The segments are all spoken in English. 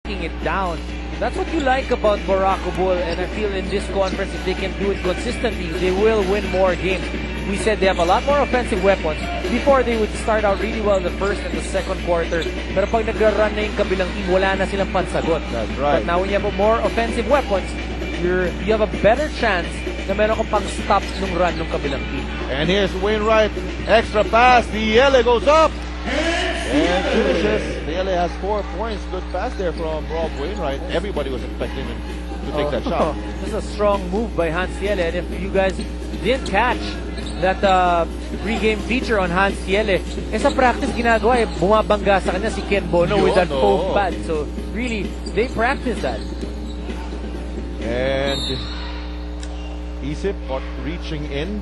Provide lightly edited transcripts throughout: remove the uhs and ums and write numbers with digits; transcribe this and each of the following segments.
it down. That's what you like about Barako Bull, and I feel in this conference, if they can do it consistently, they will win more games. We said they have a lot more offensive weapons. Before, they would start out really well in the first and the second quarter. Pero pag nag-run na yung kabilang team, wala na silang pansagot. That's right. But now when you have more offensive weapons, you have a better chance na meron kang pang stop nung run ng kabilang team. And here's Wainwright. Extra pass. The LA goes up. And finishes. The LA has 4 points. Good pass there from Rob Wainwright. Everybody was expecting him to take that shot. This is a strong move by Hans Thiele. And if you guys didn't catch that pre-game feature on Hans Thiele, sa practice ginagawa, bumabangga sa kanya si Ken Bono with that foam pad. So really, they practice that. And Isip reaching in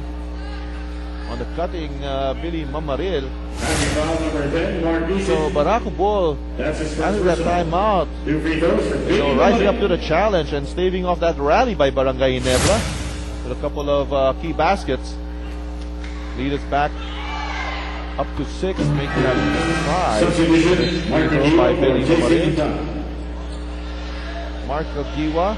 on the cutting Billy Mamaril. So Barako Bull after that timeout, rising up to the challenge and staving off that rally by Barangay Ginebra with a couple of key baskets. Lead us back up to 6, making that 5. By Billy Mamaril. Mark Agiwa.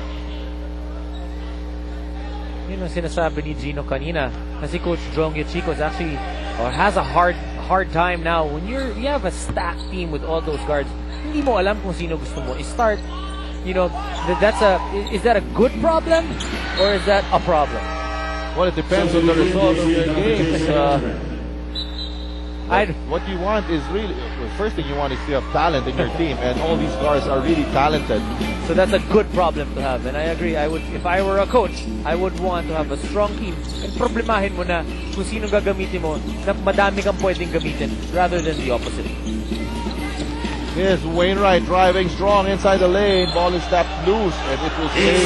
Yun ang sinasabi ni Gino kanina, kasi Coach Jong Chico is actually has a hard time now when you have a stacked team with all those guards. Hindi mo alam kung sino gusto mo i-start. Is that a good problem or is that a problem? Well, it depends on the result of the games. What you want is really, first thing you want is to have talent in your team, and all these guards are really talented. So that's a good problem to have, and I agree. If I were a coach, I would want to have a strong team. And problemahin mo na kung sino gagamitin mo, na madami kang pwedeng gamitin, rather than the opposite. Here's Wainwright driving strong inside the lane. Ball is tapped loose, and it will stay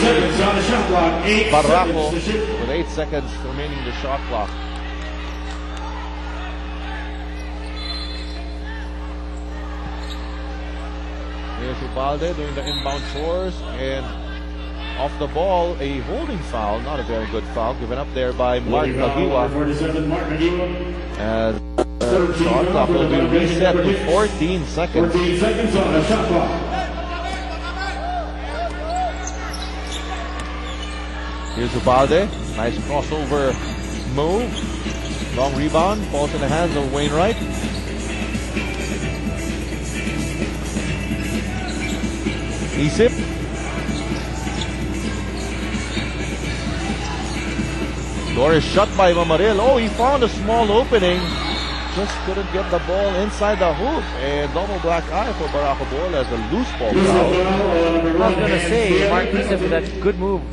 Barako with 8 seconds remaining the shot clock. Here's Ubalde doing the inbound chores, and off the ball, a holding foul, not a very good foul, given up there by Mark Agiwa. As shot clock will be reset to 14 seconds. 14 seconds on the shot clock. Here's Ubalde, nice crossover move, long rebound, falls in the hands of Wainwright. Isip. Door is shut by Mamaril. Oh, he found a small opening. Just couldn't get the ball inside the hoop. And double black eye for Barako Bull as a loose ball foul. I was going to say, Mark Isip with that good move,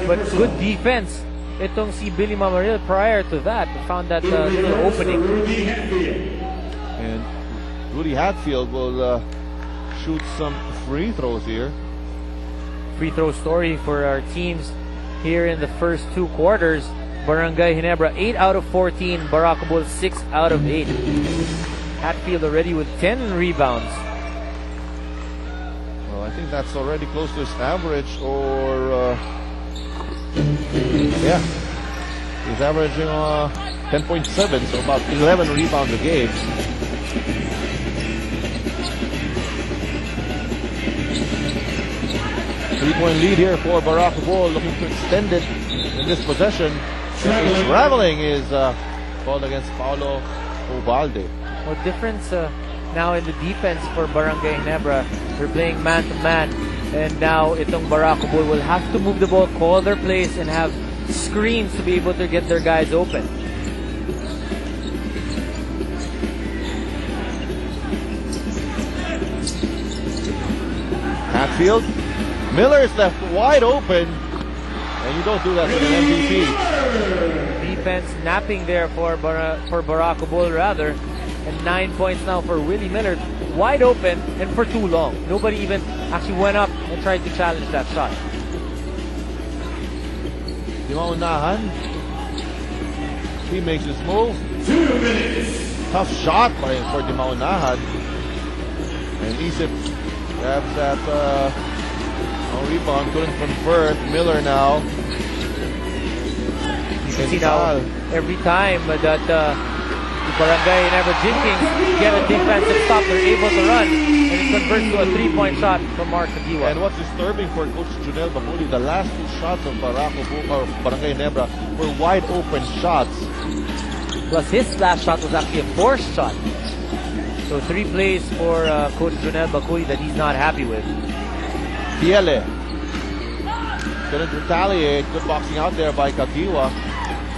but good defense. Itong si Billy Mamaril prior to that found that little opening. And Rudy Hatfield will shoot some free throws here. Free throw story for our teams here in the first 2 quarters. Barangay Ginebra 8 out of 14, Barako Bull 6 out of 8. Hatfield already with 10 rebounds. Well, I think that's already close to his average, or yeah, he's averaging 10.7, so about 11 rebounds a game. Three-point lead here for Barako Bull, looking to extend it in this possession. Traveling is called against Paulo Ubalde. Well, difference now in the defense for Barangay Ginebra. They're playing man-to-man, and now itong Barako Bull will have to move the ball, call their plays, and have screens to be able to get their guys open. Hatfield. Miller's left wide open, and you don't do that with an MVP. Defense napping there for Barako Bull rather, and 9 points now for Willie Miller, wide open and for too long. Nobody even actually went up and tried to challenge that shot. Dimaunahan, he makes his move. 2 minutes. Tough shot for Dimaunahan, and Isip grabs that. Rebound, couldn't convert. Miller now. You can see now, every time that Barangay Ginebra Gym Kings get a defensive stop, they're able to run, and it converts to a 3-point shot. from Mark Kagiwa. And what's disturbing for Coach Junel Bamuli, the last two shots of Barako or Barangay Ginebra were wide open shots. Plus his last shot was actually a forced shot. So 3 plays for Coach Junel Bamuli that he's not happy with. Biele couldn't retaliate. Good boxing out there by Kagiwa.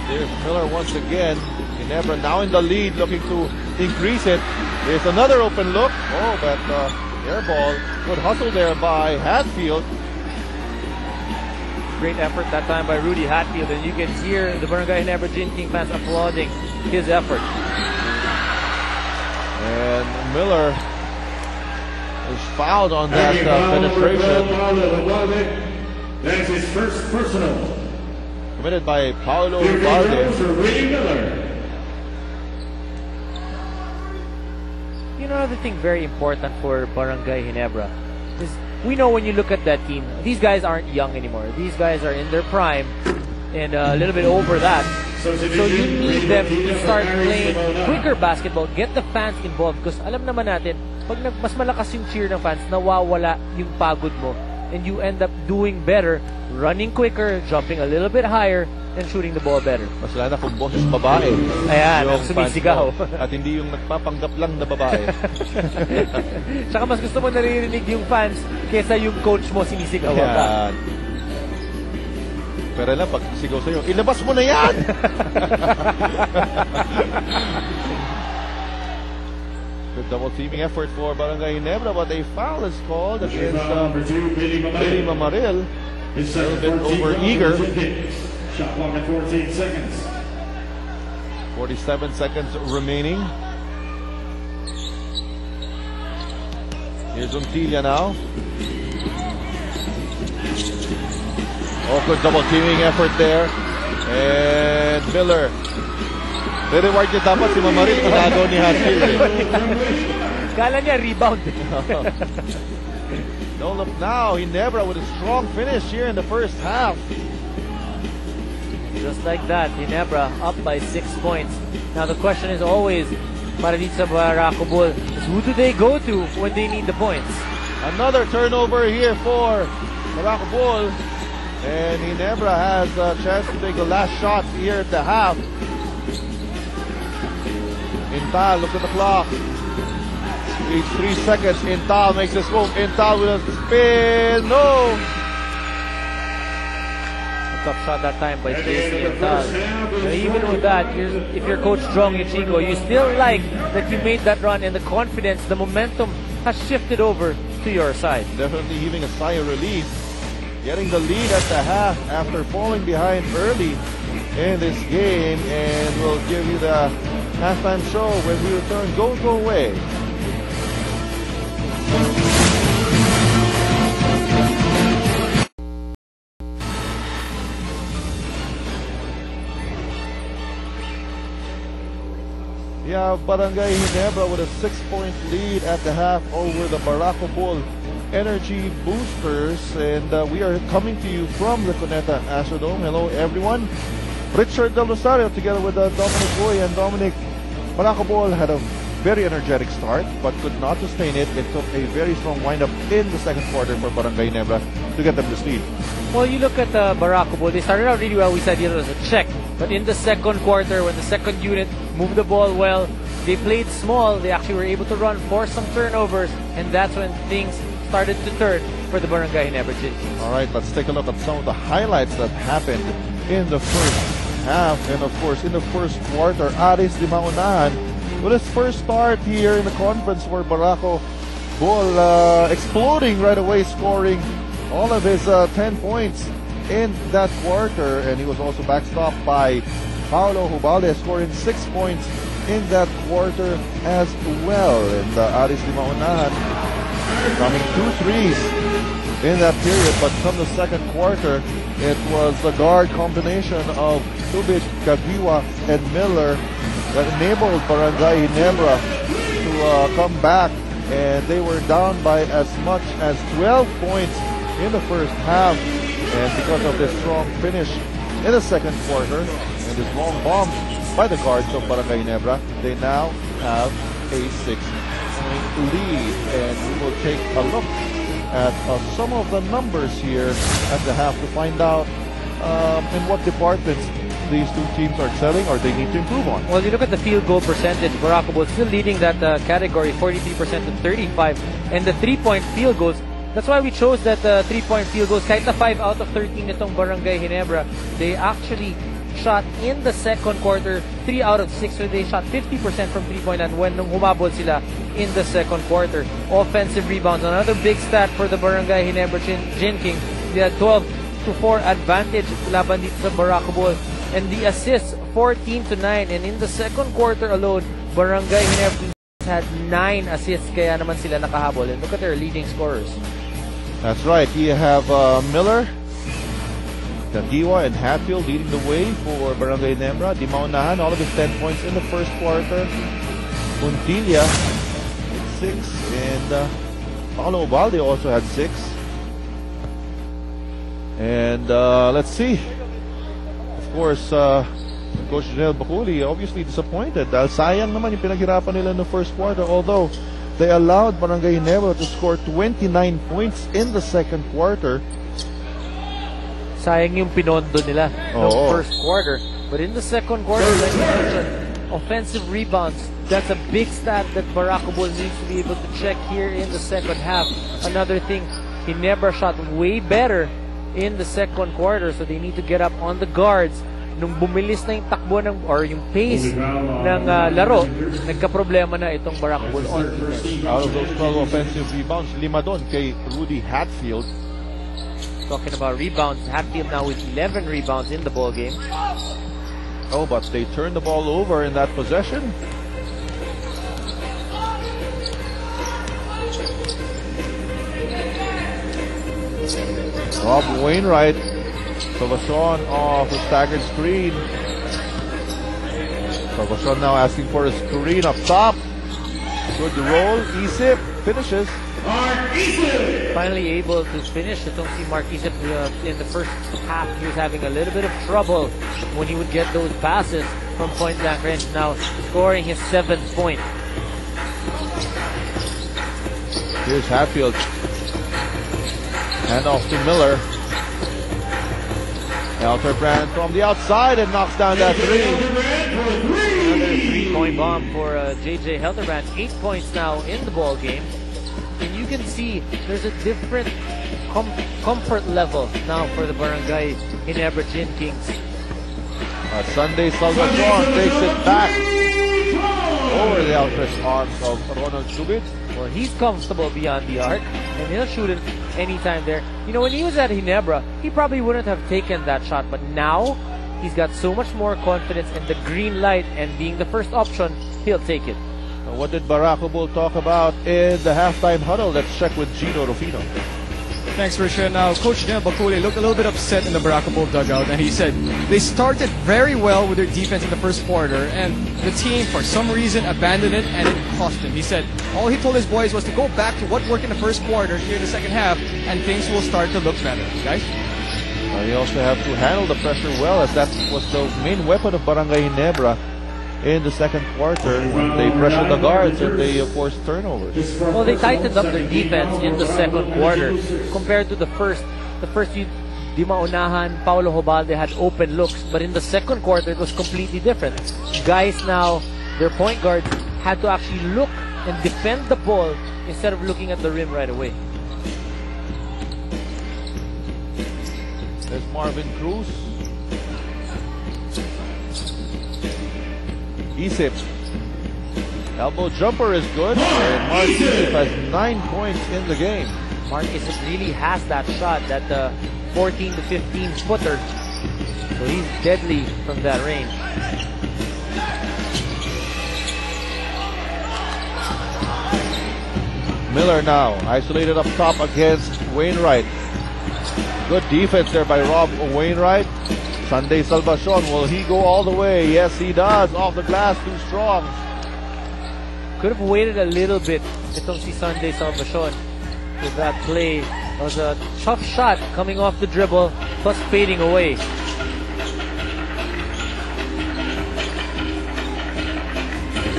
There's Miller once again. Ginebra now in the lead, looking to increase it. There's another open look. Oh, but air ball. Good hustle there by Hatfield. Great effort that time by Rudy Hatfield, and you can hear the Barangay Ginebra Gin King fans applauding his effort. And Miller is fouled on that penetration. That's his first personal. Committed by Paulo Ubalde. You know, another thing very important for Barangay Ginebra is we know when you look at that team, these guys aren't young anymore. These guys are in their prime and a little bit over that. So you need them to start playing quicker basketball, get the fans involved, because alam naman natin, pag mas malakas yung cheer ng fans, nawawala yung pagod mo. And you end up doing better, running quicker, jumping a little bit higher, and shooting the ball better. Mas lalo na kung boses babae. Ayan, ang sumisigaw. At hindi yung nagpapanggap lang na babae. Tsaka mas gusto mo naririnig yung fans kesa yung coach mo sinisigaw ka. Pero lang, pag sigaw sa'yo, ilabas mo na yan! Good double teaming effort for Barangay Ginebra, but a foul is called against Billy Mamaril. He's a little bit over eager. Shot clock at 14 seconds. 47 seconds remaining. Here's Untilla now. Oh, good double teaming effort there. And Miller. Re-reward niya dapat si Mamaril. Inagaw ni Hatfield. Kala niya rebound. Don't look now. Ginebra with a strong finish here in the first half. Just like that, Ginebra up by 6 points. Now the question is always, para dito sa Barako Bull, is who do they go to when they need the points? Another turnover here for Barako Bull. And Ginebra has a chance to take the last shot here at the half. Intal, look at the clock. It's 3 seconds. Intal makes this move. Intal with a spin. No! Tough shot that time by JC Intal. Even with that, if you're Coach Jong Ichigo, you still like that you made that run, and the confidence, the momentum has shifted over to your side. Definitely heaving a sigh of relief. Getting the lead at the half after falling behind early in this game, and we'll give you the halftime show when we return. Go away. Yeah, Barangay Ginebra with a 6-point lead at the half over the Barako Bull Energy Boosters, and we are coming to you from the Cuneta Astrodome. Hello everyone. Richard Del Rosario together with Dominic Boy and Dominic. Barako Bull had a very energetic start but could not sustain it. It took a very strong windup in the second quarter for Barangay Ginebra to get them this lead. Well, you look at Barako Bull, they started out really well. We said it was a check. But in the second quarter, when the second unit moved the ball well, they played small. They actually were able to run, force some turnovers, and that's when things started to turn for the Barangay Ginebra Gin Kings. All right, let's take a look at some of the highlights that happened in the first half. And of course, in the first quarter, Aris Di Maunahan with his first start here in the conference for Barako Bull, exploding right away, scoring all of his 10 points in that quarter. And he was also backstopped by Paulo Ubalde, scoring 6 points in that quarter as well. And Aris Di Maunahan coming 2 threes in that period, but from the second quarter, it was the guard combination of Tubig, Kagiwa, and Miller that enabled Barangay Ginebra to come back, and they were down by as much as 12 points in the first half. And because of this strong finish in the second quarter and this long bomb by the guards of Barangay Ginebra, they now have a 6-point lead. And we will take a look at some of the numbers here at the half to find out in what departments these two teams are excelling or they need to improve on. Well, you look at the field goal percentage, Barako still leading that category, 43% to 35. And the 3-point field goals, that's why we chose that 3-point field goals. Kahit na 5 out of 13 itong Barangay Ginebra, they actually shot in the second quarter 3 out of 6. So they shot 50% from 3-point and when humabol sila in the second quarter. Offensive rebounds, another big stat for the Barangay Ginebra Gin King. They had 12-4 advantage laban dito sa Barako Ball. And the assists, 14-9. And in the second quarter alone, Barangay Ginebra had 9 assists. Kaya naman sila nakahabol. And look at their leading scorers. That's right. You have Miller, Dangiwa, and Hatfield leading the way for Barangay Ginebra. Di maunahan, all of his 10 points in the first quarter. Puntilla, 6. And Paulo Ovalde also had 6. And let's see. Of course, Coach Janelle Baculi obviously disappointed dahil sayang naman yung pinaghirapan nila in the first quarter, although they allowed Barangay Ginebra to score 29 points in the second quarter. Sayang yung pinondo nila no first quarter. But in the second quarter, like you mentioned, offensive rebounds, that's a big stat that Barako Bulls needs to be able to check here in the second half. Another thing, Ginebra shot way better in the second quarter, so they need to get up on the guards. Nung bumilis na yung takbo ng, or yung pace ng laro, nagka-problema na itong Barako Bulls on defense. Out of those 12 offensive rebounds, 5 doon kay Rudy Hatfield. Talking about rebounds, Hatfield now with 11 rebounds in the ball game. Oh, but they turned the ball over in that possession. Rob Wainwright, Salvacion off a staggered screen. Salvacion now asking for a screen up top. Good roll. Isip finishes. Finally able to finish. Itong si Mark Isip in the first half, he was having a little bit of trouble when he would get those passes from point blank range. Now scoring his 7th point. Here's Hatfield. Hand off to Miller. Elterbrand from the outside and knocks down that 3. Another 3-point bomb for JJ Helterbrand. 8 points now in the ball game. And you can see there's a different comfort level now for the Barangay Ginebra Gin Kings. Sunday Salvatore takes it back over the outstretched arms of Ronald Subit. Well, he's comfortable beyond the arc, and he'll shoot it anytime there. You know, when he was at Ginebra, he probably wouldn't have taken that shot, but now he's got so much more confidence in the green light, and being the first option, he'll take it. What did Barako Bull talk about in the halftime huddle? Let's check with Gino Rufino. Thanks, Richard. Now, Coach Janelle Baculi looked a little bit upset in the Barako Bull dugout, and he said they started very well with their defense in the first quarter, and the team, for some reason, abandoned it, and it cost him. He said all he told his boys was to go back to what worked in the first quarter here in the second half, and things will start to look better. Guys? They also have to handle the pressure well, as that was the main weapon of Barangay Ginebra in the second quarter. They pressured the guards and they forced turnovers. Well, they tightened up their defense in the second quarter compared to the first. The first, di maunahan, Paulo Ovalde had open looks, but in the second quarter it was completely different. Guys now, their point guards had to actually look and defend the ball instead of looking at the rim right away. There's Marvin Cruz. Isip. Elbow jumper is good. And Mark Isip has 9 points in the game. Mark Isip really has that shot, that 14 to 15 footer. So he's deadly from that range. Miller now isolated up top against Wainwright. Good defense there by Rob Wainwright. Sunday Salvacion, will he go all the way? Yes, he does. Off the glass, too strong. Could have waited a little bit itong si Sunday Salvacion with that play. It was a tough shot coming off the dribble, plus fading away.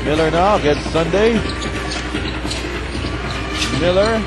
Miller now against Sunday. Miller